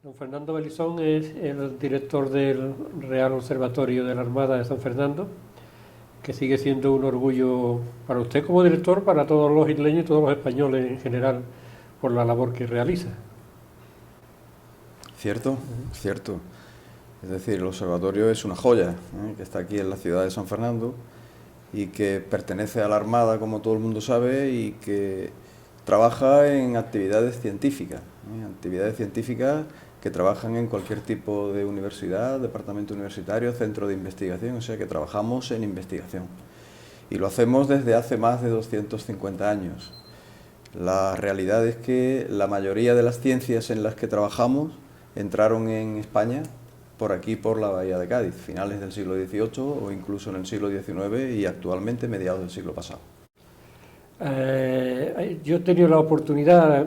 Don Fernando Belizón es el director del Real Observatorio de la Armada de San Fernando, que sigue siendo un orgullo para usted como director, para todos los isleños y todos los españoles en general, por la labor que realiza. Cierto, cierto. Es decir, el observatorio es una joya, que está aquí en la ciudad de San Fernando y que pertenece a la Armada, como todo el mundo sabe, y que trabaja en actividades científicas que trabajan en cualquier tipo de universidad, departamento universitario, centro de investigación, o sea que trabajamos en investigación. Y lo hacemos desde hace más de 250 años. La realidad es que la mayoría de las ciencias en las que trabajamos entraron en España por aquí, por la Bahía de Cádiz, finales del siglo XVIII o incluso en el siglo XIX y actualmente mediados del siglo pasado. Yo he tenido la oportunidad,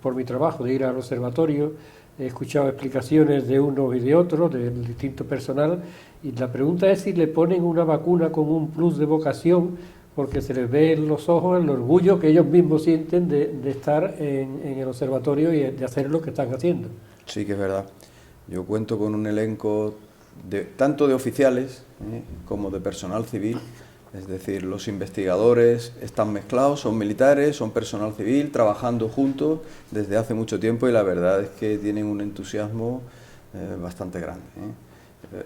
por mi trabajo, de ir al observatorio. He escuchado explicaciones de unos y de otros, del distinto personal, y la pregunta es si le ponen una vacuna con un plus de vocación, porque se les ve en los ojos el orgullo que ellos mismos sienten de estar en el observatorio y de hacer lo que están haciendo. Sí que es verdad. Yo cuento con un elenco tanto de oficiales como de personal civil. Es decir, los investigadores están mezclados, son militares, son personal civil, trabajando juntos desde hace mucho tiempo y la verdad es que tienen un entusiasmo bastante grande.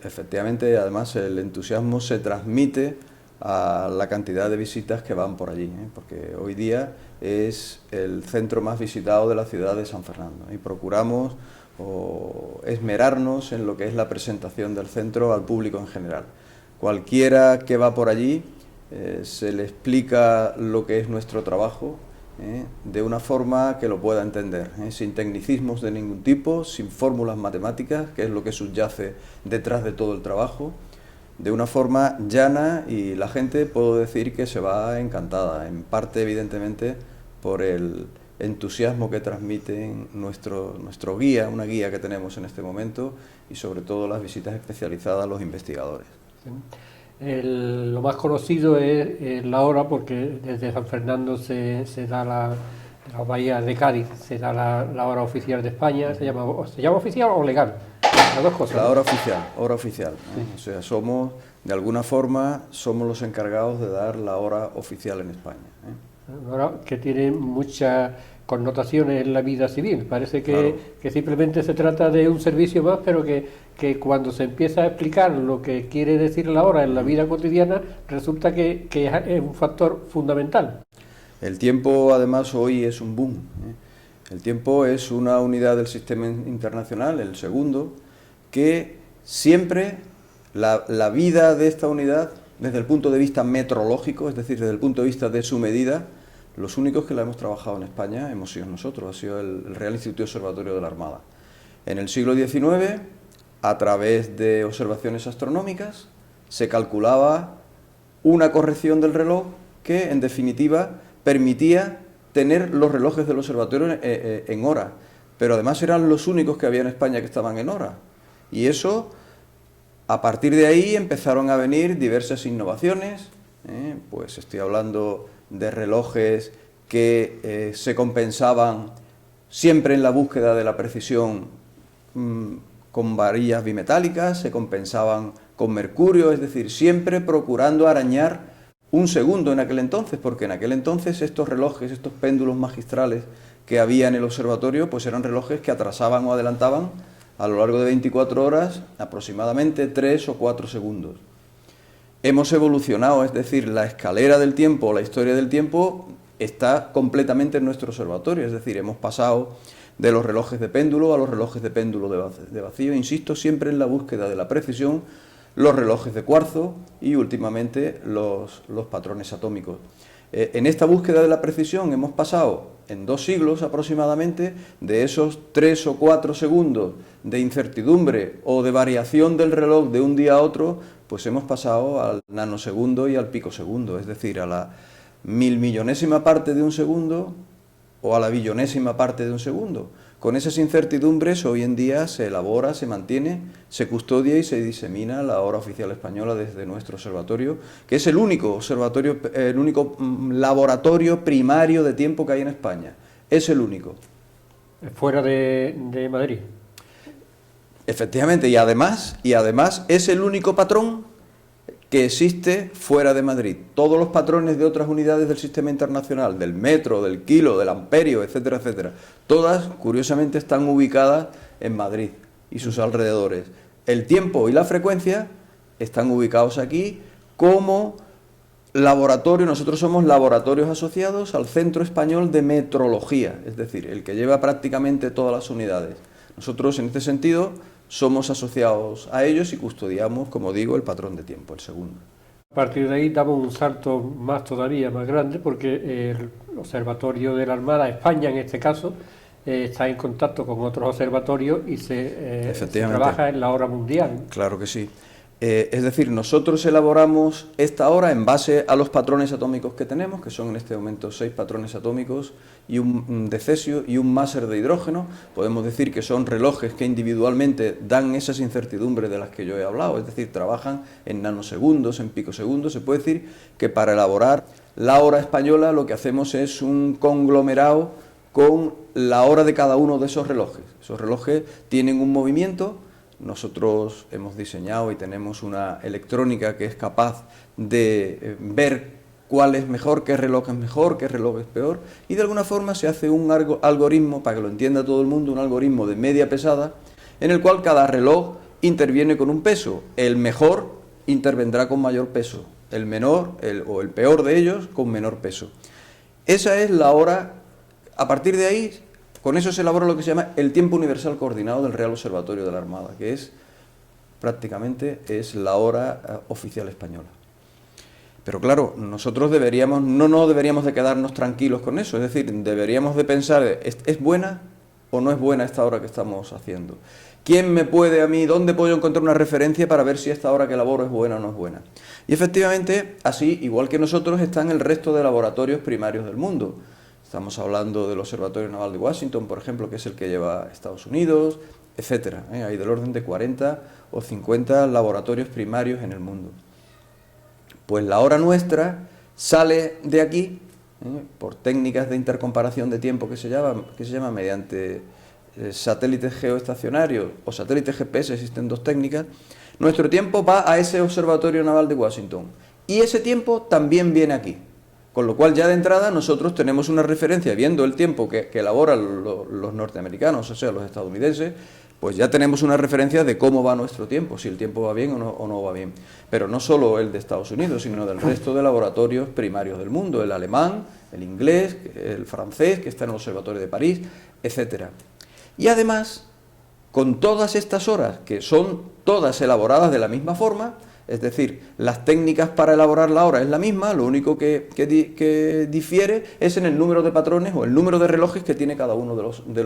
Efectivamente, además, el entusiasmo se transmite a la cantidad de visitas que van por allí, porque hoy día es el centro más visitado de la ciudad de San Fernando y procuramos esmerarnos en lo que es la presentación del centro al público en general. Cualquiera que va por allí se le explica lo que es nuestro trabajo de una forma que lo pueda entender, sin tecnicismos de ningún tipo, sin fórmulas matemáticas, que es lo que subyace detrás de todo el trabajo, de una forma llana, y la gente, puedo decir que se va encantada, en parte evidentemente por el entusiasmo que transmite nuestro guía, una guía que tenemos en este momento, y sobre todo las visitas especializadas a los investigadores. Lo más conocido es la hora, porque desde San Fernando se da la bahía de Cádiz, se da la hora oficial de España. ¿Se llama oficial o legal? Las dos cosas. La hora oficial. Sí. O sea, de alguna forma, somos los encargados de dar la hora oficial en España. Una hora que tiene muchas connotaciones en la vida civil. Parece que simplemente se trata de un servicio más, pero que cuando se empieza a explicar lo que quiere decir la hora en la vida cotidiana, resulta que es un factor fundamental. El tiempo, además, hoy es un boom. El tiempo es una unidad del sistema internacional, el segundo, que siempre la vida de esta unidad, desde el punto de vista metrológico, es decir, desde el punto de vista de su medida, los únicos que la hemos trabajado en España hemos sido nosotros, ha sido el Real Instituto Observatorio de la Armada. En el siglo XIX, a través de observaciones astronómicas, se calculaba una corrección del reloj que, en definitiva, permitía tener los relojes del observatorio en hora, pero además eran los únicos que había en España que estaban en hora. Y eso, a partir de ahí, empezaron a venir diversas innovaciones, pues estoy hablando de relojes que se compensaban siempre en la búsqueda de la precisión con varillas bimetálicas, se compensaban con mercurio, es decir, siempre procurando arañar un segundo en aquel entonces, porque en aquel entonces estos relojes, estos péndulos magistrales que había en el observatorio, pues eran relojes que atrasaban o adelantaban a lo largo de 24 horas aproximadamente 3 o 4 segundos. Hemos evolucionado, es decir, la escalera del tiempo, la historia del tiempo está completamente en nuestro observatorio, es decir, hemos pasado de los relojes de péndulo a los relojes de péndulo de vacío, insisto, siempre en la búsqueda de la precisión, los relojes de cuarzo y últimamente los patrones atómicos. En esta búsqueda de la precisión hemos pasado en 2 siglos aproximadamente de esos 3 o 4 segundos de incertidumbre o de variación del reloj de un día a otro, pues hemos pasado al nanosegundo y al picosegundo, es decir, a la 1000.000.000ésima parte de un segundo o a la billonésima parte de un segundo. Con esas incertidumbres hoy en día se elabora, se mantiene, se custodia y se disemina la hora oficial española desde nuestro observatorio, que es el único observatorio, el único laboratorio primario de tiempo que hay en España. Es el único. Fuera de Madrid. Efectivamente, y además es el único patrón que existe fuera de Madrid. Todos los patrones de otras unidades del sistema internacional, del metro, del kilo, del amperio, etcétera, etcétera, todas, curiosamente, están ubicadas en Madrid y sus alrededores. El tiempo y la frecuencia están ubicados aquí como laboratorio. Nosotros somos laboratorios asociados al Centro Español de Metrología, es decir, el que lleva prácticamente todas las unidades. Nosotros, en este sentido, somos asociados a ellos y custodiamos, como digo, el patrón de tiempo, el segundo. A partir de ahí damos un salto todavía más grande, porque el Observatorio de la Armada, España en este caso, está en contacto con otros observatorios y se trabaja en la hora mundial. Claro que sí. Es decir, nosotros elaboramos esta hora en base a los patrones atómicos que tenemos, que son en este momento 6 patrones atómicos y un de cesio y un máser de hidrógeno. Podemos decir que son relojes que individualmente dan esas incertidumbres de las que yo he hablado, es decir, trabajan en nanosegundos, en picosegundos. Se puede decir que para elaborar la hora española lo que hacemos es un conglomerado con la hora de cada uno de esos relojes. Esos relojes tienen un movimiento. Nosotros hemos diseñado y tenemos una electrónica que es capaz de ver cuál es mejor, qué reloj es mejor, qué reloj es peor, y de alguna forma se hace un algoritmo, para que lo entienda todo el mundo, un algoritmo de media pesada, en el cual cada reloj interviene con un peso. El mejor intervendrá con mayor peso, el menor o el peor de ellos con menor peso. Esa es la hora. A partir de ahí, con eso se elabora lo que se llama el tiempo universal coordinado del Real Observatorio de la Armada, que es prácticamente la hora oficial española. Pero claro, nosotros no deberíamos de quedarnos tranquilos con eso, es decir, deberíamos de pensar, ¿es buena o no es buena esta hora que estamos haciendo? ¿Quién me puede a mí, dónde puedo encontrar una referencia para ver si esta hora que elaboro es buena o no es buena? Y efectivamente, así, igual que nosotros, están el resto de laboratorios primarios del mundo. Estamos hablando del Observatorio Naval de Washington, por ejemplo, que es el que lleva Estados Unidos, etcétera. Hay del orden de 40 o 50 laboratorios primarios en el mundo. Pues la hora nuestra sale de aquí, por técnicas de intercomparación de tiempo que se llama mediante satélites geoestacionarios o satélites GPS, existen dos técnicas. Nuestro tiempo va a ese Observatorio Naval de Washington y ese tiempo también viene aquí. Con lo cual ya de entrada nosotros tenemos una referencia, viendo el tiempo que elaboran los norteamericanos, o sea, los estadounidenses, pues ya tenemos una referencia de cómo va nuestro tiempo, si el tiempo va bien o no va bien. Pero no solo el de Estados Unidos, sino del resto de laboratorios primarios del mundo, el alemán, el inglés, el francés, que está en el Observatorio de París, etcétera. Y además, con todas estas horas, que son todas elaboradas de la misma forma, es decir, las técnicas para elaborar la hora es la misma, lo único que difiere es en el número de patrones o el número de relojes que tiene cada uno de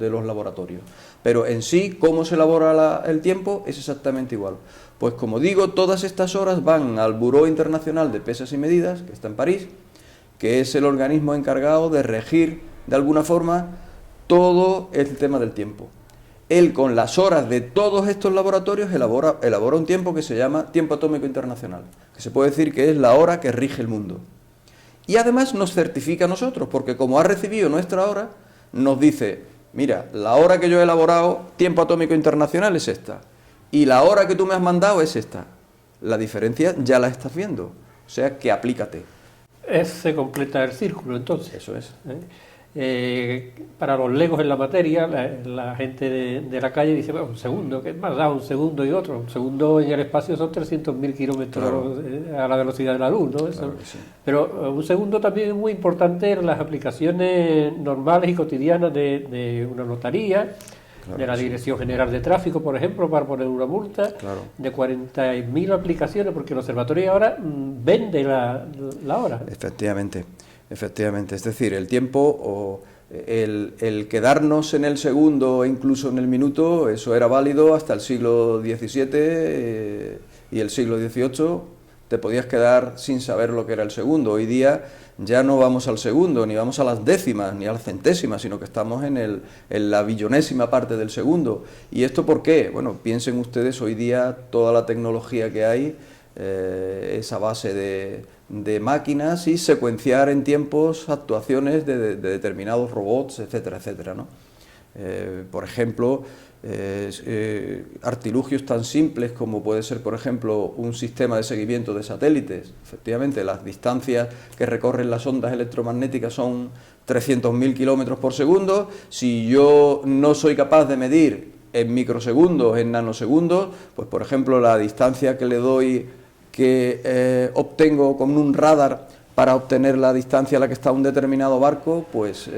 los laboratorios. Pero en sí, cómo se elabora el tiempo es exactamente igual. Pues como digo, todas estas horas van al Buró Internacional de Pesas y Medidas, que está en París, que es el organismo encargado de regir, de alguna forma, todo el tema del tiempo. Él, con las horas de todos estos laboratorios, elabora un tiempo que se llama Tiempo Atómico Internacional, que se puede decir que es la hora que rige el mundo. Y además nos certifica a nosotros, porque como ha recibido nuestra hora, nos dice, mira, la hora que yo he elaborado, Tiempo Atómico Internacional, es esta, y la hora que tú me has mandado es esta. La diferencia ya la estás viendo, o sea que aplícate. Se completa el círculo, entonces. Eso es. Para los legos en la materia, la gente de la calle dice, bueno, un segundo, ¿qué más da un segundo y otro? Un segundo en el espacio son 300.000 kilómetros a la velocidad de la luz, ¿no? Eso. Claro que sí. Pero un segundo también es muy importante en las aplicaciones normales y cotidianas de una notaría, de la Dirección General de Tráfico, por ejemplo, para poner una multa, de 40.000 aplicaciones, porque el observatorio ahora vende la hora. Efectivamente, es decir, el tiempo o el quedarnos en el segundo e incluso en el minuto, eso era válido hasta el siglo XVII y el siglo XVIII te podías quedar sin saber lo que era el segundo. Hoy día ya no vamos al segundo, ni vamos a las décimas, ni a las centésimas, sino que estamos en la billonésima parte del segundo. ¿Y esto por qué? Bueno, piensen ustedes, hoy día toda la tecnología que hay es a base de máquinas y secuenciar en tiempos actuaciones de determinados robots, etcétera, etcétera, ¿no? Por ejemplo, artilugios tan simples como puede ser, por ejemplo, un sistema de seguimiento de satélites. Efectivamente, las distancias que recorren las ondas electromagnéticas son 300.000 kilómetros por segundo. Si yo no soy capaz de medir en microsegundos, en nanosegundos, pues por ejemplo la distancia que le doy, que obtengo con un radar para obtener la distancia a la que está un determinado barco, pues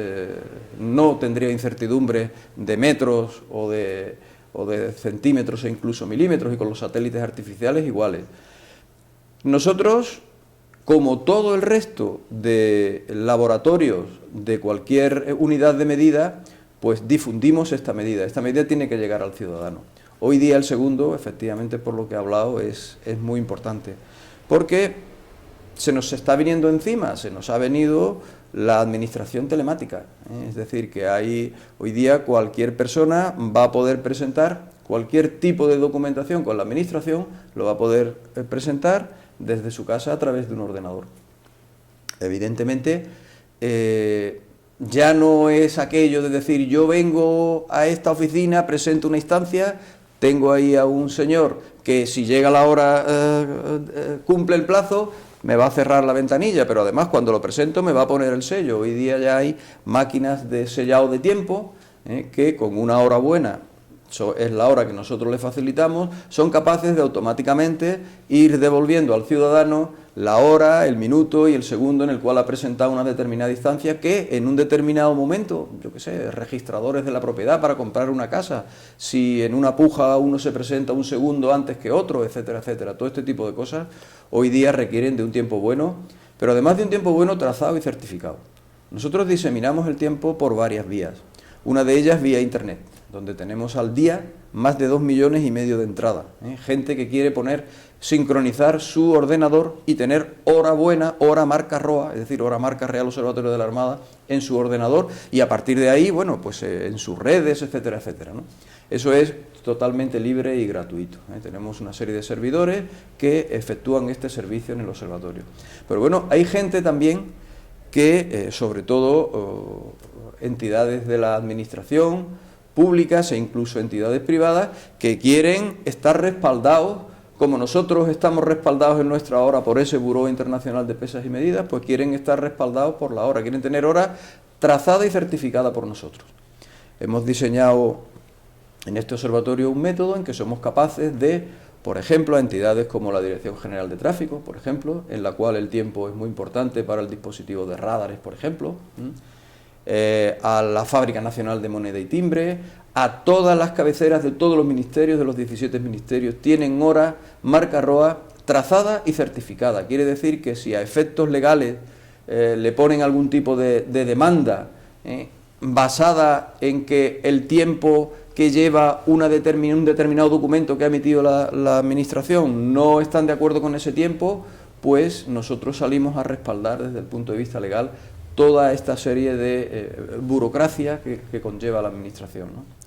no tendría incertidumbre de metros o de centímetros e incluso milímetros, y con los satélites artificiales iguales. Nosotros, como todo el resto de laboratorios de cualquier unidad de medida, pues difundimos esta medida. Esta medida tiene que llegar al ciudadano. Hoy día el segundo, efectivamente, por lo que he hablado, es muy importante, porque se nos está viniendo encima, se nos ha venido la administración telemática, Es decir, que hoy día cualquier persona va a poder presentar cualquier tipo de documentación con la administración, lo va a poder presentar desde su casa a través de un ordenador. Evidentemente, ya no es aquello de decir, yo vengo a esta oficina, presento una instancia, tengo ahí a un señor que si llega la hora cumple el plazo, me va a cerrar la ventanilla, pero además cuando lo presento me va a poner el sello. Hoy día ya hay máquinas de sellado de tiempo que con una hora buena, es la hora que nosotros le facilitamos, son capaces de automáticamente ir devolviendo al ciudadano la hora, el minuto y el segundo en el cual ha presentado una determinada instancia, que en un determinado momento, yo qué sé, registradores de la propiedad para comprar una casa, si en una puja uno se presenta un segundo antes que otro, etcétera, etcétera. Todo este tipo de cosas hoy día requieren de un tiempo bueno, pero además de un tiempo bueno trazado y certificado. Nosotros diseminamos el tiempo por varias vías. Una de ellas vía Internet, donde tenemos al día más de 2,5 millones de entradas. Gente que quiere sincronizar su ordenador y tener hora buena, hora marca ROA, es decir, hora marca Real Observatorio de la Armada, en su ordenador, y a partir de ahí, bueno, pues en sus redes, etcétera, etcétera, ¿no? Eso es totalmente libre y gratuito. Tenemos una serie de servidores que efectúan este servicio en el observatorio. Pero bueno, hay gente también que, sobre todo, entidades de la administración públicas e incluso entidades privadas, que quieren estar respaldados, como nosotros estamos respaldados en nuestra hora por ese Buró Internacional de Pesas y Medidas, pues quieren estar respaldados por la hora, quieren tener hora trazada y certificada por nosotros. Hemos diseñado en este observatorio un método en que somos capaces de, por ejemplo, a entidades como la Dirección General de Tráfico, por ejemplo, en la cual el tiempo es muy importante para el dispositivo de radares, por ejemplo, a la Fábrica Nacional de Moneda y Timbre, a todas las cabeceras de todos los ministerios, de los 17 ministerios, tienen hora marca ROA trazada y certificada. Quiere decir que si a efectos legales le ponen algún tipo de demanda basada en que el tiempo que lleva un determinado documento que ha emitido la administración no están de acuerdo con ese tiempo, pues nosotros salimos a respaldar desde el punto de vista legal toda esta serie de burocracia que conlleva la administración, ¿no?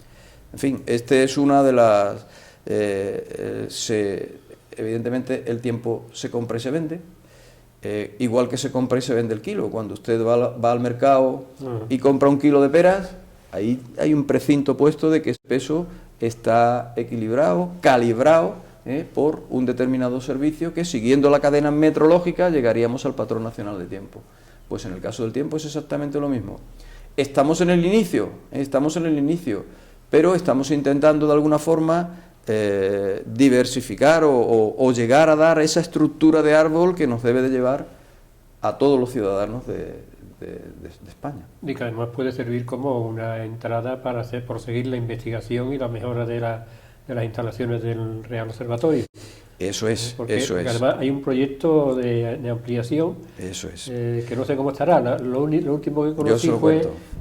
En fin, este es una de las... evidentemente el tiempo se compra y se vende, igual que se compra y se vende el kilo. Cuando usted va al mercado y compra un kilo de peras, ahí hay un precinto puesto de que ese peso está equilibrado, calibrado, por un determinado servicio que, siguiendo la cadena metrológica, llegaríamos al patrón nacional de tiempo. Pues en el caso del tiempo es exactamente lo mismo. Estamos en el inicio, pero estamos intentando de alguna forma diversificar o llegar a dar esa estructura de árbol que nos debe de llevar a todos los ciudadanos de España. Y que además puede servir como una entrada para proseguir la investigación y la mejora de las instalaciones del Real Observatorio. Eso es, porque eso es. Además hay un proyecto de ampliación, eso es. Que no sé cómo estará. Lo último que conocí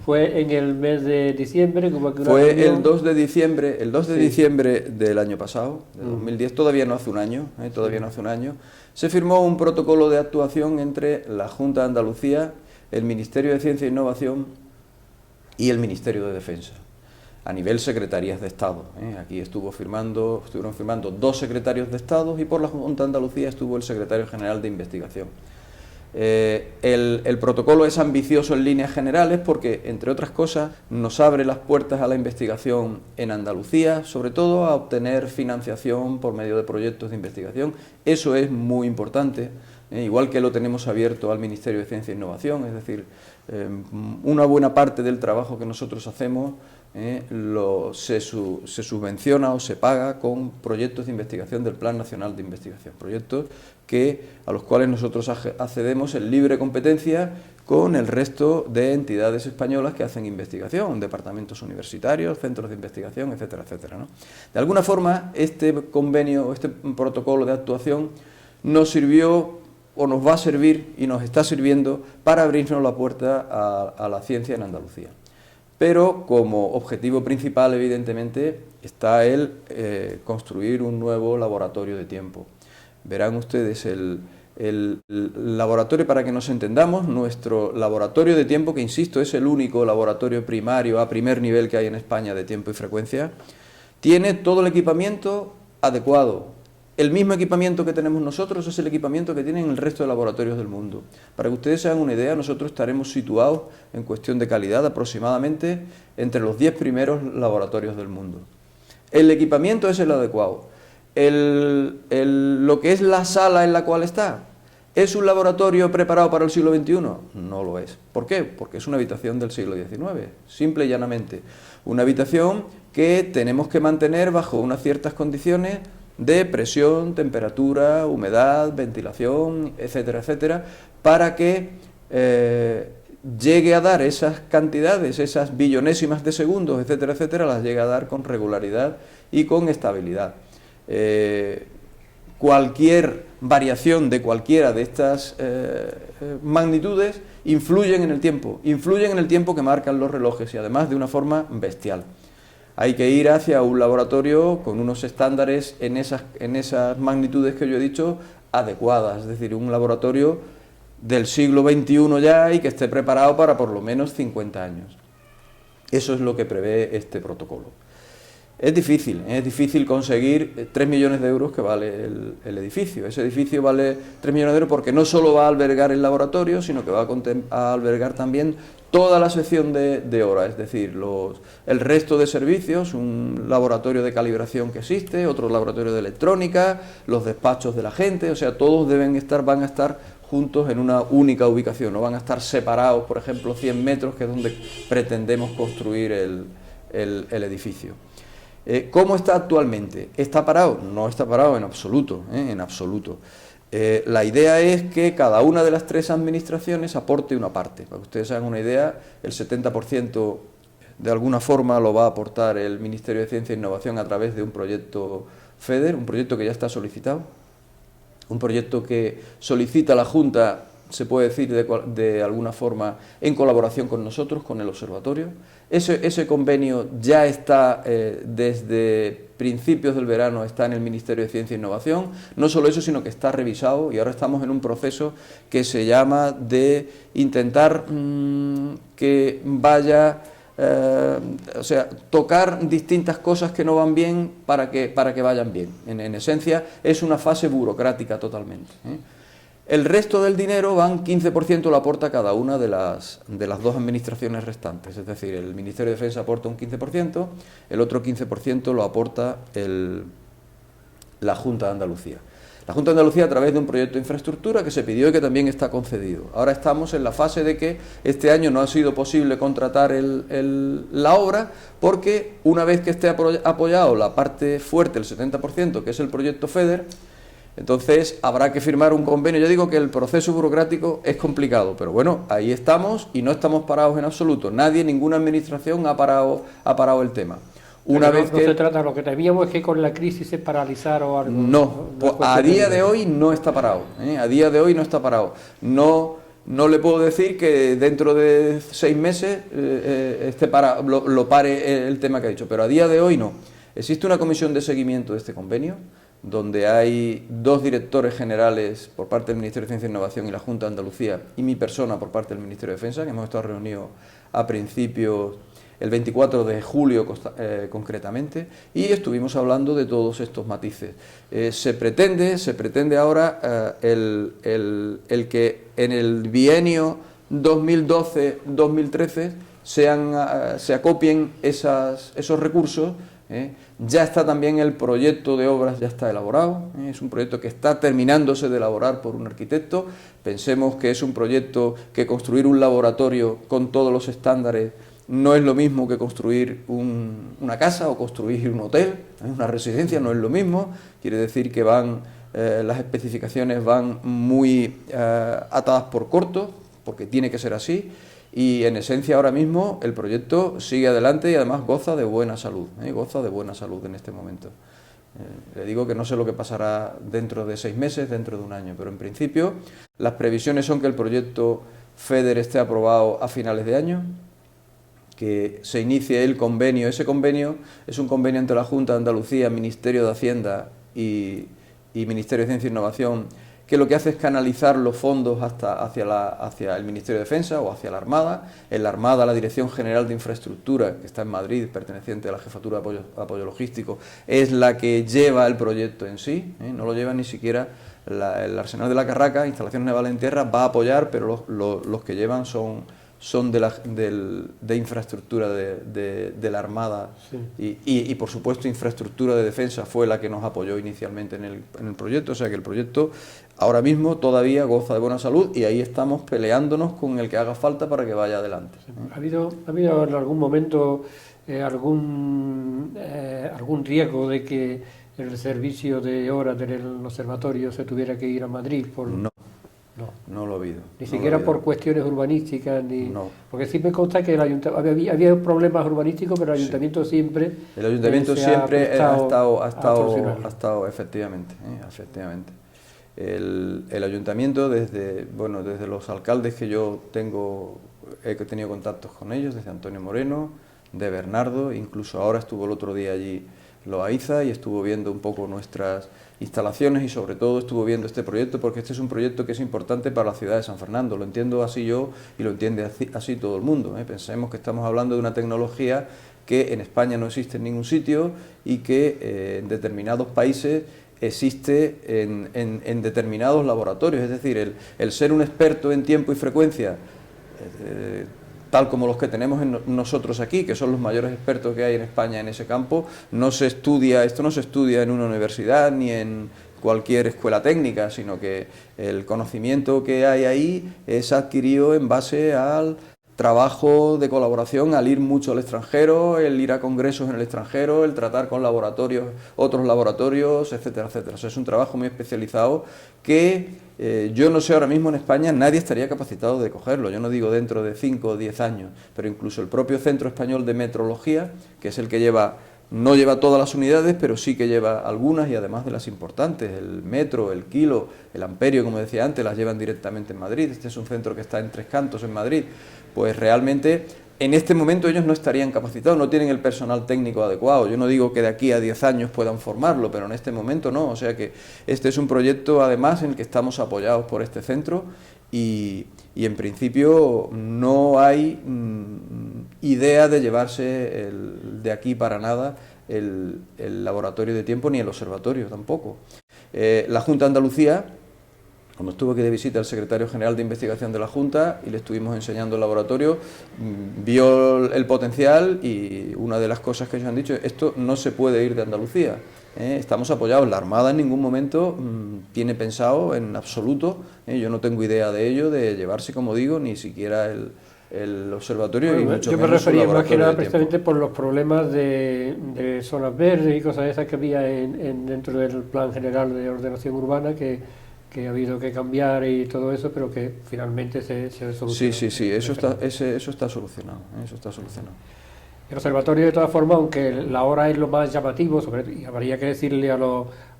fue en el mes de diciembre. Fue el 2 de diciembre, del año pasado, de 2010, todavía no hace un año, se firmó un protocolo de actuación entre la Junta de Andalucía, el Ministerio de Ciencia e Innovación y el Ministerio de Defensa, a nivel secretarías de Estado. Aquí estuvieron firmando 2 secretarios de Estado, y por la Junta de Andalucía estuvo el secretario general de Investigación. El protocolo es ambicioso en líneas generales porque, entre otras cosas, nos abre las puertas a la investigación en Andalucía, sobre todo a obtener financiación por medio de proyectos de investigación. Eso es muy importante, igual que lo tenemos abierto al Ministerio de Ciencia e Innovación, es decir, una buena parte del trabajo que nosotros hacemos se subvenciona o se paga con proyectos de investigación del Plan Nacional de Investigación, proyectos a los cuales nosotros accedemos en libre competencia con el resto de entidades españolas que hacen investigación, departamentos universitarios, centros de investigación, etcétera, etcétera, ¿no? De alguna forma, este convenio, este protocolo de actuación nos sirvió o nos va a servir y nos está sirviendo para abrirnos la puerta a la ciencia en Andalucía. Pero como objetivo principal, evidentemente, está el construir un nuevo laboratorio de tiempo. Verán ustedes el laboratorio, para que nos entendamos, nuestro laboratorio de tiempo, que insisto, es el único laboratorio primario a primer nivel que hay en España de tiempo y frecuencia, tiene todo el equipamiento adecuado. El mismo equipamiento que tenemos nosotros es el equipamiento que tienen el resto de laboratorios del mundo. Para que ustedes se hagan una idea, nosotros estaremos situados en cuestión de calidad aproximadamente entre los 10 primeros laboratorios del mundo. El equipamiento es el adecuado. Lo que es la sala en la cual está, ¿es un laboratorio preparado para el siglo XXI? No lo es. ¿Por qué? Porque es una habitación del siglo XIX, simple y llanamente. Una habitación que tenemos que mantener bajo unas ciertas condiciones de presión, temperatura, humedad, ventilación, etcétera, etcétera, para que llegue a dar esas cantidades, esas billonésimas de segundos, etcétera, etcétera, las llegue a dar con regularidad y con estabilidad. Cualquier variación de cualquiera de estas magnitudes influyen en el tiempo que marcan los relojes, y además de una forma bestial. Hay que ir hacia un laboratorio con unos estándares en esas magnitudes que yo he dicho adecuadas, es decir, un laboratorio del siglo XXI ya y que esté preparado para por lo menos 50 años. Eso es lo que prevé este protocolo. Es difícil conseguir 3 millones de euros que vale el edificio. Ese edificio vale 3 millones de euros porque no solo va a albergar el laboratorio, sino que va a albergar también toda la sección de hora, es decir, el resto de servicios, un laboratorio de calibración que existe, otro laboratorio de electrónica, los despachos de la gente, o sea, todos van a estar juntos en una única ubicación, no van a estar separados, por ejemplo, 100 metros, que es donde pretendemos construir el edificio. ¿Cómo está actualmente? ¿Está parado? No está parado en absoluto, en absoluto. La idea es que cada una de las 3 administraciones aporte una parte. Para que ustedes hagan una idea, el 70% de alguna forma lo va a aportar el Ministerio de Ciencia e Innovación a través de un proyecto FEDER, un proyecto que ya está solicitado, un proyecto que solicita la Junta, se puede decir de alguna forma, en colaboración con nosotros, con el observatorio. Ese convenio ya está desde principios del verano, está en el Ministerio de Ciencia e Innovación. No solo eso, sino que está revisado y ahora estamos en un proceso que se llama de intentar que vaya, o sea, tocar distintas cosas que no van bien para que vayan bien. En esencia, es una fase burocrática totalmente. El resto del dinero, 15% lo aporta cada una de las 2 administraciones restantes, es decir, el Ministerio de Defensa aporta un 15%, el otro 15% lo aporta la Junta de Andalucía. La Junta de Andalucía a través de un proyecto de infraestructura que se pidió y que también está concedido. Ahora estamos en la fase de que este año no ha sido posible contratar la obra porque una vez que esté apoyado la parte fuerte, el 70%, que es el proyecto FEDER, entonces habrá que firmar un convenio. Yo digo que el proceso burocrático es complicado, pero bueno, ahí estamos y no estamos parados en absoluto. Ninguna administración ha parado el tema. Una vez que... No se trata, lo que temíamos es que con la crisis se paralizara o algo. No, pues a día de hoy no está parado, a día de hoy no está parado. No le puedo decir que dentro de 6 meses lo pare el tema que ha dicho, pero a día de hoy no. Existe una comisión de seguimiento de este convenio, donde hay 2 directores generales por parte del Ministerio de Ciencia e Innovación y la Junta de Andalucía, y mi persona por parte del Ministerio de Defensa, que hemos estado reunidos a principios el 24 de julio concretamente, y estuvimos hablando de todos estos matices. Se pretende ahora el que en el bienio 2012-2013 se acopien esos recursos. Ya está también el proyecto de obras, ya está elaborado, es un proyecto que está terminándose de elaborar por un arquitecto. Pensemos que es un proyecto que construir un laboratorio con todos los estándares no es lo mismo que construir una casa o construir un hotel, una residencia no es lo mismo, quiere decir que las especificaciones van muy atadas por corto, porque tiene que ser así. Y en esencia ahora mismo el proyecto sigue adelante y además goza de buena salud en este momento. Le digo que no sé lo que pasará dentro de 6 meses, dentro de un año, pero en principio las previsiones son que el proyecto FEDER esté aprobado a finales de año, que se inicie el convenio. Ese convenio es un convenio entre la Junta de Andalucía, Ministerio de Hacienda y Ministerio de Ciencia e Innovación, que lo que hace es canalizar los fondos hacia el Ministerio de Defensa o hacia la Armada. En la Armada, la Dirección General de Infraestructura, que está en Madrid, perteneciente a la Jefatura de Apoyo Logístico, es la que lleva el proyecto en sí, no lo lleva ni siquiera el Arsenal de la Carraca, Instalaciones Navales en Tierra, va a apoyar, pero los que llevan son de infraestructura de la Armada, sí. y por supuesto infraestructura de defensa fue la que nos apoyó inicialmente en el proyecto, o sea que el proyecto ahora mismo todavía goza de buena salud y ahí estamos peleándonos con el que haga falta para que vaya adelante. ¿Ha habido en algún momento algún riesgo de que el servicio de obras del observatorio se tuviera que ir a Madrid? No lo ha habido. Ni siquiera por cuestiones urbanísticas, No. Porque sí me consta que el ayuntamiento había problemas urbanísticos, pero el ayuntamiento siempre... El ayuntamiento siempre ha estado efectivamente. El ayuntamiento, desde los alcaldes que yo he tenido contactos con ellos, desde Antonio Moreno, de Bernardo, incluso ahora estuvo el otro día allí Loaiza y estuvo viendo un poco nuestras instalaciones y sobre todo estuvo viendo este proyecto, porque este es un proyecto que es importante para la ciudad de San Fernando, lo entiendo así yo y lo entiende así todo el mundo. Pensemos que estamos hablando de una tecnología que en España no existe en ningún sitio y que en determinados países existe en determinados laboratorios, es decir, el ser un experto en tiempo y frecuencia, tal como los que tenemos nosotros aquí, que son los mayores expertos que hay en España en ese campo, esto no se estudia en una universidad ni en cualquier escuela técnica, sino que el conocimiento que hay ahí es adquirido en base al trabajo de colaboración, al ir mucho al extranjero, el ir a congresos en el extranjero, el tratar con otros laboratorios, etcétera, etcétera. O sea, es un trabajo muy especializado que yo no sé, ahora mismo en España nadie estaría capacitado de cogerlo. Yo no digo dentro de 5 o 10 años, pero incluso el propio Centro Español de Metrología, que es el que no lleva todas las unidades, pero sí que lleva algunas y además de las importantes, el metro, el kilo, el amperio, como decía antes, las llevan directamente en Madrid. Este es un centro que está en Tres Cantos, en Madrid. Pues realmente en este momento ellos no estarían capacitados, no tienen el personal técnico adecuado. Yo no digo que de aquí a 10 años puedan formarlo, pero en este momento no. O sea que este es un proyecto además en el que estamos apoyados por este centro y en principio no hay idea de llevarse de aquí para nada el laboratorio de tiempo ni el observatorio tampoco. La Junta de Andalucía, cuando estuvo aquí de visita el secretario general de investigación de la Junta y le estuvimos enseñando el laboratorio, vio el potencial y una de las cosas que ellos han dicho, esto no se puede ir de Andalucía. Estamos apoyados, la Armada en ningún momento tiene pensado en absoluto, yo no tengo idea de ello, de llevarse, como digo, ni siquiera el observatorio y mucho yo me menos refería más que nada precisamente por los problemas de zonas verdes y cosas de esas que había dentro del Plan General de Ordenación Urbana que ha habido que cambiar y todo eso, pero que finalmente se solucionó. Sí, eso está solucionado, El observatorio, de todas formas, aunque la hora es lo más llamativo, y habría que decirle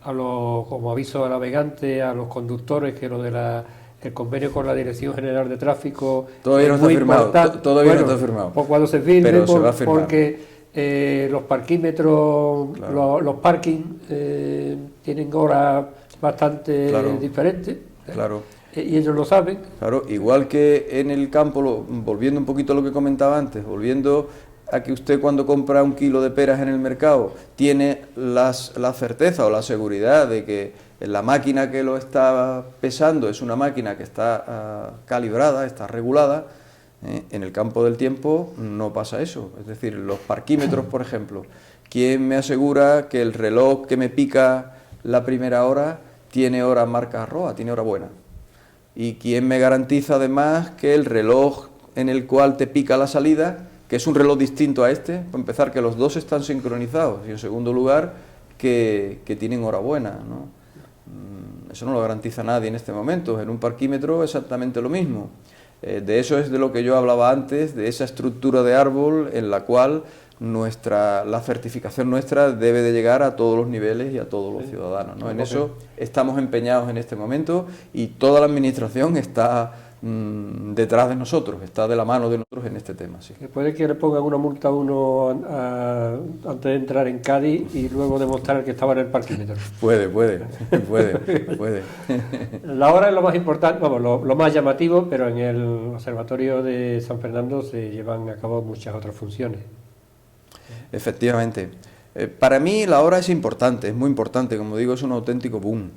como aviso a navegantes, a los conductores, que el convenio con la Dirección General de Tráfico todavía no está firmado. Pues cuando se firme, pero se va a firmar. Porque los parquímetros, claro, los parkings tienen horas bastante diferentes, claro. Y ellos lo saben. Claro, igual que en el campo, volviendo un poquito a lo que comentaba antes, volviendo a que usted cuando compra un kilo de peras en el mercado tiene la certeza o la seguridad de que la máquina que lo está pesando es una máquina que está calibrada, está regulada. En el campo del tiempo no pasa eso, es decir, los parquímetros, por ejemplo, ¿quién me asegura que el reloj que me pica la primera hora tiene hora marca arroba, tiene hora buena? ¿Y quién me garantiza además que el reloj en el cual te pica la salida, que es un reloj distinto a este, para empezar, que los dos están sincronizados, y en segundo lugar, que tienen hora buena, ¿no? Eso no lo garantiza nadie en este momento. En un parquímetro exactamente lo mismo. De eso es de lo que yo hablaba antes, de esa estructura de árbol en la cual la certificación nuestra debe de llegar a todos los niveles y a todos los ciudadanos, ¿no? En eso estamos empeñados en este momento y toda la administración está detrás de nosotros, está de la mano de nosotros en este tema. Sí. ¿Puede que le pongan una multa a uno antes de entrar en Cádiz y luego demostrar que estaba en el parquímetro? Puede. La hora es lo más importante, vamos, lo más llamativo, pero en el Observatorio de San Fernando se llevan a cabo muchas otras funciones. Efectivamente. Para mí la hora es importante, es muy importante, como digo, es un auténtico boom.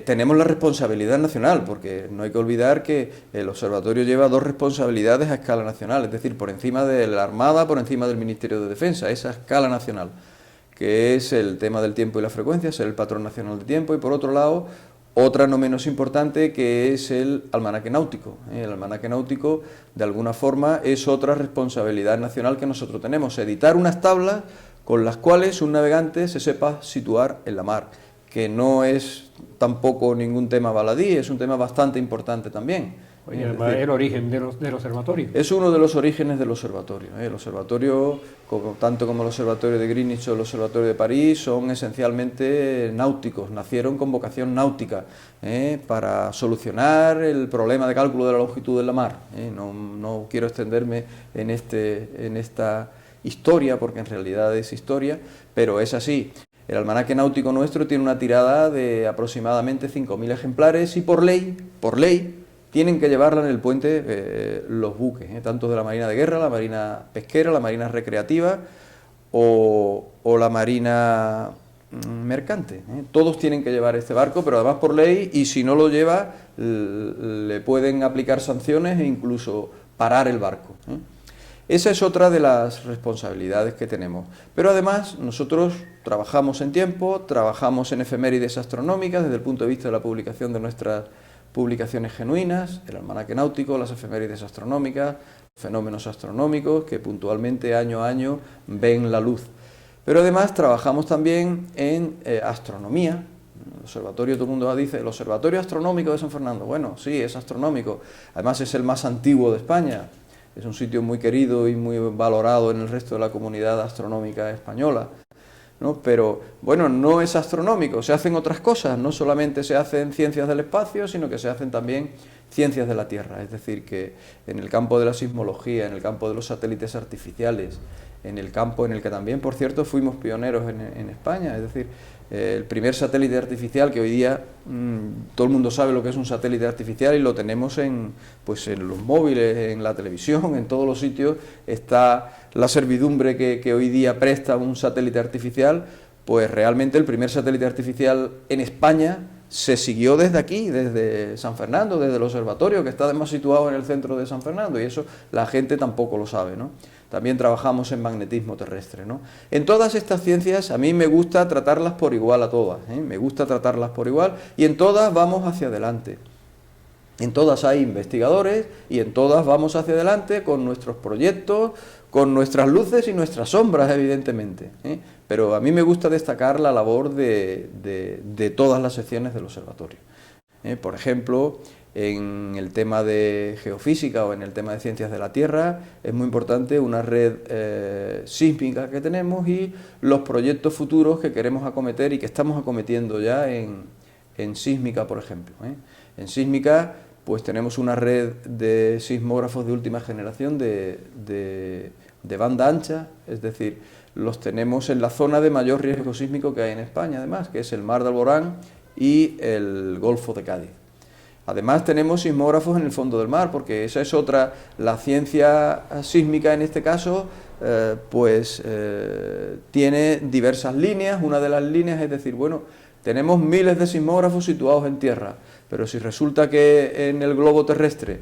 Tenemos la responsabilidad nacional, porque no hay que olvidar que el observatorio lleva dos responsabilidades a escala nacional, es decir, por encima de la Armada, por encima del Ministerio de Defensa, esa escala nacional, que es el tema del tiempo y la frecuencia, ser el patrón nacional de tiempo, y por otro lado, otra no menos importante, que es el almanaque náutico. El almanaque náutico, de alguna forma, es otra responsabilidad nacional que nosotros tenemos, editar unas tablas con las cuales un navegante se sepa situar en la mar, que no es tampoco ningún tema baladí, es un tema bastante importante también. Oye, además el origen del observatorio. Es uno de los orígenes del observatorio. El observatorio, tanto como el observatorio de Greenwich o el observatorio de París, son esencialmente náuticos, nacieron con vocación náutica, para solucionar el problema de cálculo de la longitud de la mar. No quiero extenderme en esta historia, porque en realidad es historia, pero es así. El almanaque náutico nuestro tiene una tirada de aproximadamente 5.000 ejemplares y por ley, tienen que llevarla en el puente los buques, tanto de la Marina de Guerra, la Marina Pesquera, la Marina Recreativa o la Marina Mercante. Todos tienen que llevar este barco, pero además por ley, y si no lo lleva, le pueden aplicar sanciones e incluso parar el barco. Esa es otra de las responsabilidades que tenemos. Pero además nosotros trabajamos en tiempo, trabajamos en efemérides astronómicas desde el punto de vista de la publicación de nuestras publicaciones genuinas, el almanaque náutico, las efemérides astronómicas, fenómenos astronómicos que puntualmente año a año ven la luz. Pero además trabajamos también en astronomía. El observatorio, todo el mundo dice, el Observatorio Astronómico de San Fernando. Bueno, sí, es astronómico. Además es el más antiguo de España. Es un sitio muy querido y muy valorado en el resto de la comunidad astronómica española, ¿no? Pero, bueno, no es astronómico, se hacen otras cosas, no solamente se hacen ciencias del espacio, sino que se hacen también ciencias de la Tierra, es decir, que en el campo de la sismología, en el campo de los satélites artificiales, en el campo en el que también, por cierto, fuimos pioneros en España, es decir, el primer satélite artificial que hoy día todo el mundo sabe lo que es un satélite artificial y lo tenemos en los móviles, en la televisión, en todos los sitios está la servidumbre que hoy día presta un satélite artificial. Pues realmente el primer satélite artificial en España se siguió desde aquí, desde San Fernando, desde el observatorio que está además situado en el centro de San Fernando, y eso la gente tampoco lo sabe, ¿no? También trabajamos en magnetismo terrestre, ¿no? En todas estas ciencias a mí me gusta tratarlas por igual a todas, me gusta tratarlas por igual, y en todas vamos hacia adelante. En todas hay investigadores y en todas vamos hacia adelante con nuestros proyectos, con nuestras luces y nuestras sombras, evidentemente, pero a mí me gusta destacar la labor de todas las secciones del observatorio. Por ejemplo, en el tema de geofísica o en el tema de ciencias de la Tierra es muy importante una red sísmica que tenemos y los proyectos futuros que queremos acometer y que estamos acometiendo ya en sísmica, por ejemplo. En sísmica pues tenemos una red de sismógrafos de última generación de banda ancha, es decir, los tenemos en la zona de mayor riesgo sísmico que hay en España, además, que es el Mar de Alborán y el Golfo de Cádiz. Además tenemos sismógrafos en el fondo del mar, porque esa es otra, la ciencia sísmica en este caso, tiene diversas líneas. Una de las líneas es decir, bueno, tenemos miles de sismógrafos situados en tierra, pero si resulta que en el globo terrestre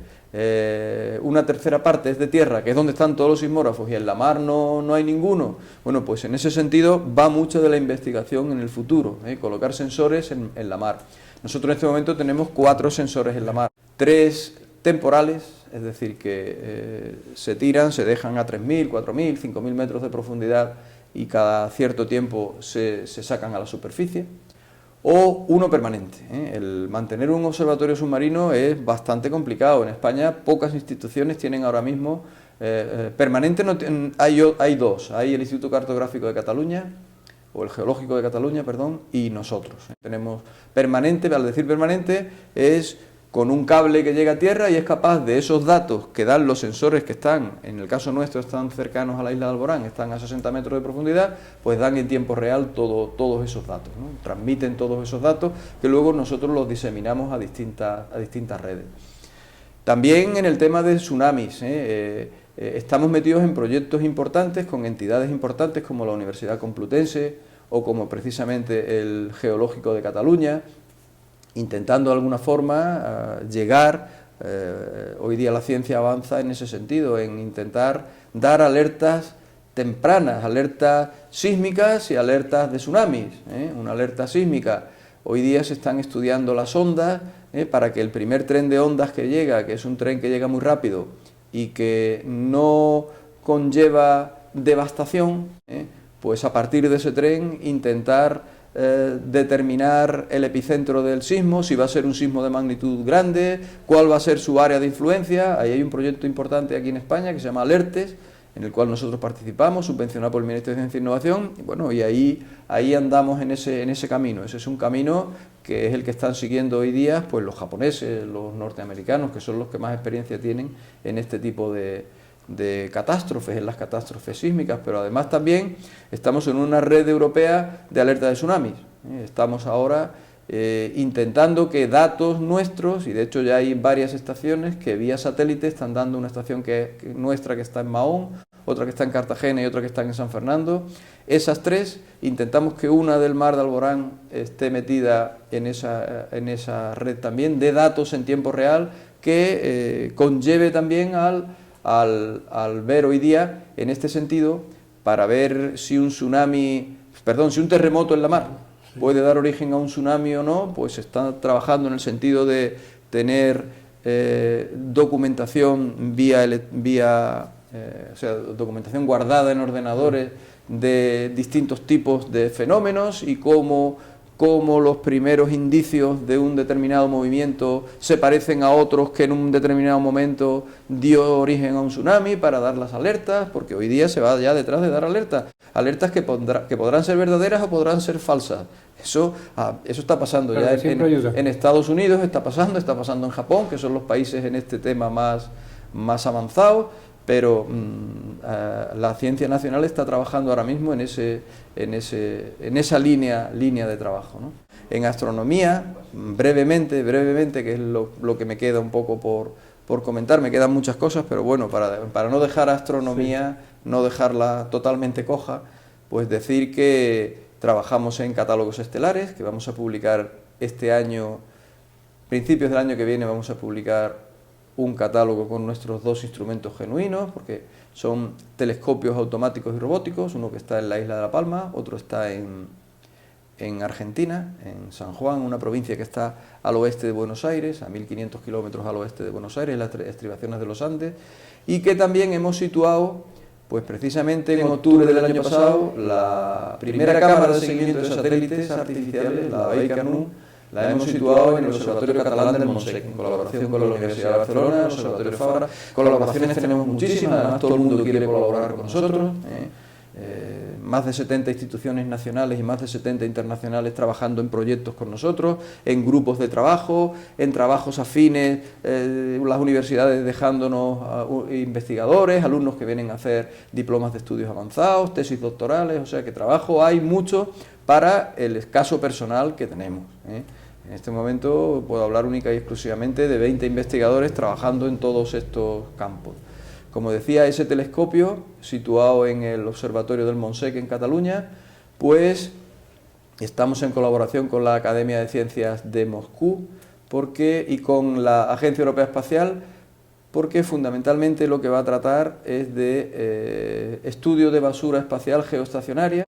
una tercera parte es de tierra, que es donde están todos los sismógrafos, y en la mar no hay ninguno, bueno, pues en ese sentido va mucho de la investigación en el futuro, colocar sensores en la mar. Nosotros en este momento tenemos 4 sensores en la mar, 3 temporales, es decir, que se tiran, se dejan a 3.000, 4.000, 5.000 metros de profundidad y cada cierto tiempo se sacan a la superficie, o uno permanente. El mantener un observatorio submarino es bastante complicado. En España pocas instituciones tienen ahora mismo permanente. Hay 2, hay el Instituto Cartográfico de Cataluña, o el Geológico de Cataluña, perdón, y nosotros. Tenemos permanente, al decir permanente, es con un cable que llega a tierra y es capaz de esos datos que dan los sensores que están, en el caso nuestro están cercanos a la isla de Alborán, están a 60 metros de profundidad, pues dan en tiempo real todos esos datos, ¿no? Transmiten todos esos datos que luego nosotros los diseminamos a distintas redes. También en el tema de tsunamis, estamos metidos en proyectos importantes con entidades importantes como la Universidad Complutense o como precisamente el Geológico de Cataluña, intentando de alguna forma llegar, hoy día la ciencia avanza en ese sentido, en intentar dar alertas tempranas, alertas sísmicas y alertas de tsunamis. Una alerta sísmica, hoy día se están estudiando las ondas, para que el primer tren de ondas que llega, que es un tren que llega muy rápido y que no conlleva devastación, pues a partir de ese tren intentar determinar el epicentro del sismo, si va a ser un sismo de magnitud grande, cuál va a ser su área de influencia. Ahí hay un proyecto importante aquí en España que se llama Alertes, en el cual nosotros participamos, subvencionado por el Ministerio de Ciencia e Innovación, y bueno, y ahí andamos en ese camino. Ese es un camino que es el que están siguiendo hoy día pues los japoneses, los norteamericanos, que son los que más experiencia tienen en este tipo de catástrofes, en las catástrofes sísmicas, pero además también estamos en una red europea de alerta de tsunamis. Estamos ahora intentando que datos nuestros, y de hecho ya hay varias estaciones que vía satélite están dando, una estación nuestra que está en Mahón, otra que está en Cartagena y otra que está en San Fernando. Esas 3, intentamos que una del mar de Alborán esté metida en esa red también, de datos en tiempo real, que conlleve también al ver hoy día, en este sentido, para ver si un terremoto en la mar puede dar origen a un tsunami o no, pues se está trabajando en el sentido de tener documentación documentación guardada en ordenadores de distintos tipos de fenómenos y cómo los primeros indicios de un determinado movimiento se parecen a otros que en un determinado momento dio origen a un tsunami, para dar las alertas, porque hoy día se va ya detrás de dar alertas que podrán ser verdaderas o podrán ser falsas. Eso está pasando ya en Estados Unidos, está pasando en Japón, que son los países en este tema más avanzados, pero la ciencia nacional está trabajando ahora mismo en esa línea de trabajo, ¿no? En astronomía, brevemente, que es lo que me queda un poco por comentar, me quedan muchas cosas, pero bueno, para no dejar astronomía, no dejarla totalmente coja, pues decir que trabajamos en catálogos estelares, que vamos a publicar este año, principios del año que viene vamos a publicar un catálogo con nuestros 2 instrumentos genuinos, porque son telescopios automáticos y robóticos, uno que está en la isla de La Palma, otro está en Argentina, en San Juan, una provincia que está al oeste de Buenos Aires, a 1500 kilómetros al oeste de Buenos Aires, las estribaciones de los Andes, y que también hemos situado, pues precisamente en octubre del año pasado, la primera cámara de seguimiento de satélites artificiales, la Baikonur, la hemos situado en el Observatorio Catalán del Montsec, en colaboración con la Universidad de Barcelona, el Observatorio Fabra. Colaboraciones tenemos muchísimas, además todo el mundo quiere colaborar con nosotros. Más de 70 instituciones nacionales y más de 70 internacionales trabajando en proyectos con nosotros, en grupos de trabajo, en trabajos afines, las universidades dejándonos investigadores, alumnos que vienen a hacer diplomas de estudios avanzados, tesis doctorales, o sea que trabajo hay mucho para el escaso personal que tenemos. En este momento puedo hablar única y exclusivamente de 20 investigadores trabajando en todos estos campos. Como decía, ese telescopio, situado en el Observatorio del Montsec en Cataluña, pues estamos en colaboración con la Academia de Ciencias de Moscú y con la Agencia Europea Espacial, porque fundamentalmente lo que va a tratar es de estudio de basura espacial geoestacionaria,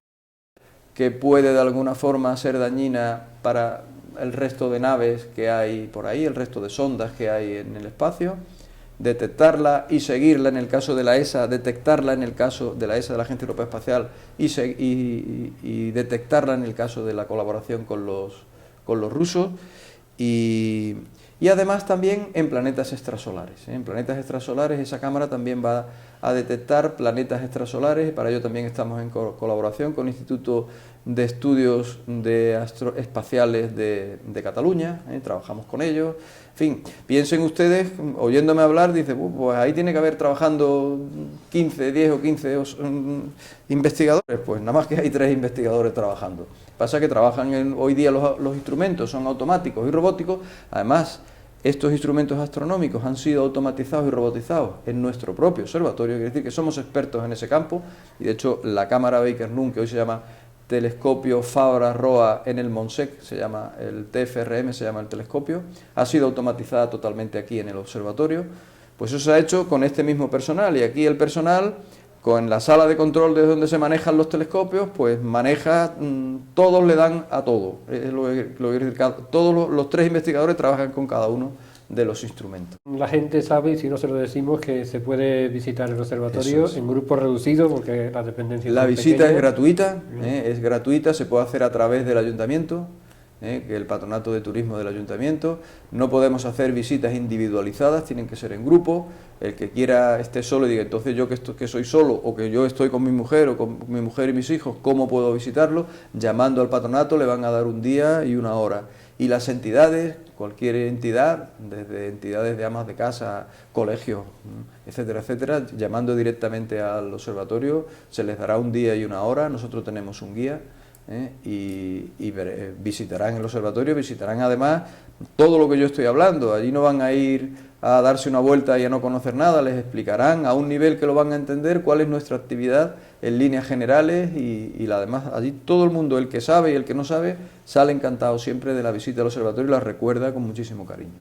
que puede de alguna forma ser dañina para el resto de naves que hay por ahí, el resto de sondas que hay en el espacio, detectarla y seguirla en el caso de la ESA, detectarla en el caso de la ESA, de la Agencia Europea Espacial, y detectarla en el caso de la colaboración con los rusos, y además también en planetas extrasolares. En planetas extrasolares esa cámara también va a detectar planetas extrasolares, y para ello también estamos en colaboración con el Instituto de Estudios Espaciales de Cataluña, trabajamos con ellos. En fin, piensen ustedes, oyéndome hablar, dicen, pues ahí tiene que haber trabajando 10 o 15 investigadores, pues nada más que hay 3 investigadores trabajando. Pasa que trabajan hoy día los instrumentos, son automáticos y robóticos, además estos instrumentos astronómicos han sido automatizados y robotizados en nuestro propio observatorio, quiere decir que somos expertos en ese campo, y de hecho la cámara Baker-Nunn, que hoy se llama telescopio Fabra-Roa en el Montsec, se llama el TFRM, se llama el telescopio, ha sido automatizada totalmente aquí en el observatorio. Pues eso se ha hecho con este mismo personal, y aquí el personal, con la sala de control desde donde se manejan los telescopios, pues maneja, todos le dan a todo, todos los 3 investigadores trabajan con cada uno de los instrumentos. La gente sabe, y si no se lo decimos, que se puede visitar el observatorio en grupos reducidos, porque la dependencia La visita pequeña. es gratuita, se puede hacer a través del ayuntamiento, que el patronato de turismo del ayuntamiento. No podemos hacer visitas individualizadas, tienen que ser en grupo. El que quiera esté solo y diga, entonces yo que soy solo, o que yo estoy con mi mujer o con mi mujer y mis hijos, ¿cómo puedo visitarlo? Llamando al patronato le van a dar un día y una hora. Y las entidades, cualquier entidad, desde entidades de amas de casa, colegios, etcétera, etcétera, llamando directamente al observatorio, se les dará un día y una hora. Nosotros tenemos un guía, visitarán el observatorio, visitarán además todo lo que yo estoy hablando. Allí no van a ir a darse una vuelta y a no conocer nada, les explicarán a un nivel que lo van a entender cuál es nuestra actividad en líneas generales, y además allí todo el mundo, el que sabe y el que no sabe, sale encantado siempre de la visita al observatorio y la recuerda con muchísimo cariño.